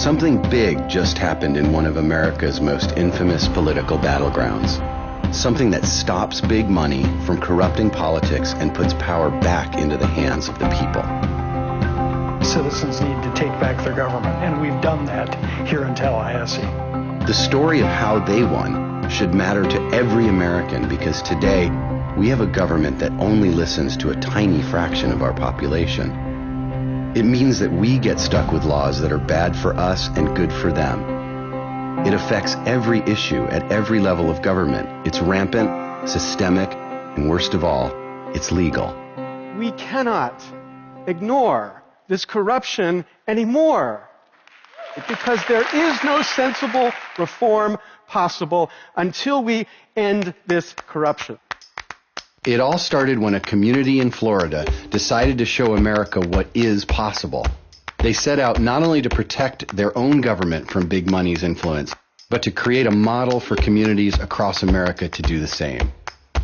Something big just happened in one of America's most infamous political battlegrounds. Something that stops big money from corrupting politics and puts power back into the hands of the people. Citizens need to take back their government, and we've done that here in Tallahassee. The story of how they won should matter to every American, because today we have a government that only listens to a tiny fraction of our population. It means that we get stuck with laws that are bad for us and good for them. It affects every issue at every level of government. It's rampant, systemic, and worst of all, it's legal. We cannot ignore this corruption anymore, because there is no sensible reform possible until we end this corruption. It all started when a community in Florida decided to show America what is possible. They set out not only to protect their own government from big money's influence, but to create a model for communities across America to do the same.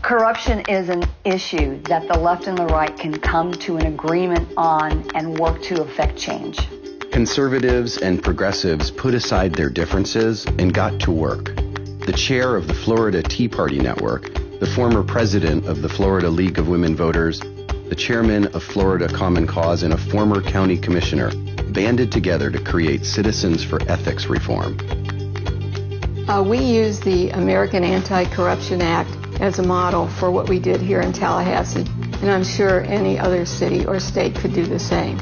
Corruption is an issue that the left and the right can come to an agreement on and work to effect change. Conservatives and progressives put aside their differences and got to work. The chair of the Florida Tea Party Network, the former president of the Florida League of Women Voters, the chairman of Florida Common Cause, and a former county commissioner banded together to create Citizens for Ethics Reform. We use the American Anti-Corruption Act as a model for what we did here in Tallahassee, and I'm sure any other city or state could do the same.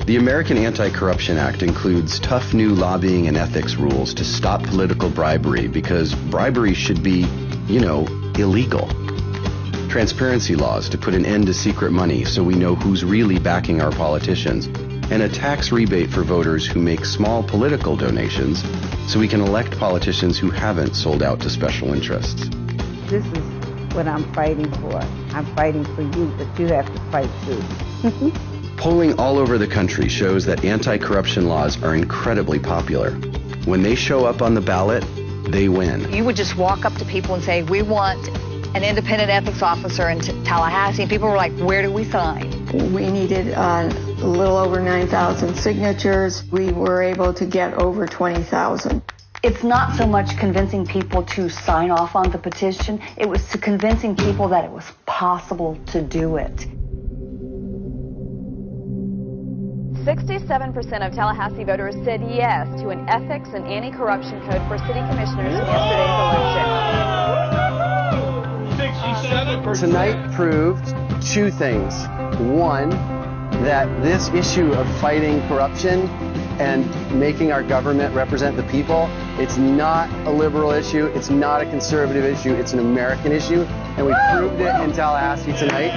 The American Anti-Corruption Act includes tough new lobbying and ethics rules to stop political bribery, because bribery should be, illegal. Transparency laws to put an end to secret money so we know who's really backing our politicians, and a tax rebate for voters who make small political donations so we can elect politicians who haven't sold out to special interests. This is what I'm fighting for. I'm fighting for you, but you have to fight too. Polling all over the country shows that anti-corruption laws are incredibly popular. When they show up on the ballot, they win. You would just walk up to people and say, we want an independent ethics officer in Tallahassee, and people were like, where do we sign? We needed a little over 9,000 signatures. We were able to get over 20,000. It's not so much convincing people to sign off on the petition, it was to convincing people that it was possible to do it. 67% of Tallahassee voters said yes to an ethics and anti-corruption code for city commissioners in yesterday's election. Tonight proved two things. One, that this issue of fighting corruption and making our government represent the people, it's not a liberal issue, it's not a conservative issue, it's an American issue, and we proved it in Tallahassee tonight.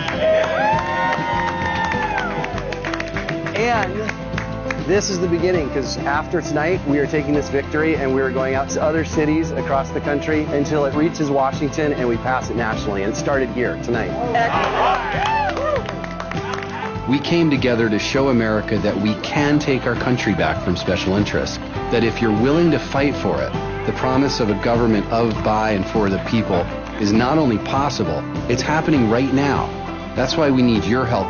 And this is the beginning, because after tonight, we are taking this victory and we are going out to other cities across the country until it reaches Washington and we pass it nationally. And it started here tonight. We came together to show America that we can take our country back from special interests, that if you're willing to fight for it, the promise of a government of, by, and for the people is not only possible, it's happening right now. That's why we need your help.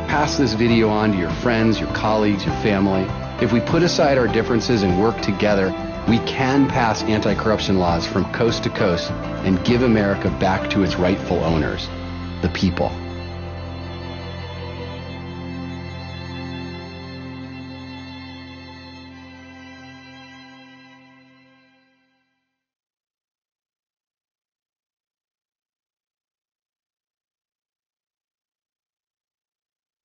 Pass this video on to your friends, your colleagues, your family. If we put aside our differences and work together, we can pass anti-corruption laws from coast to coast and give America back to its rightful owners, the people.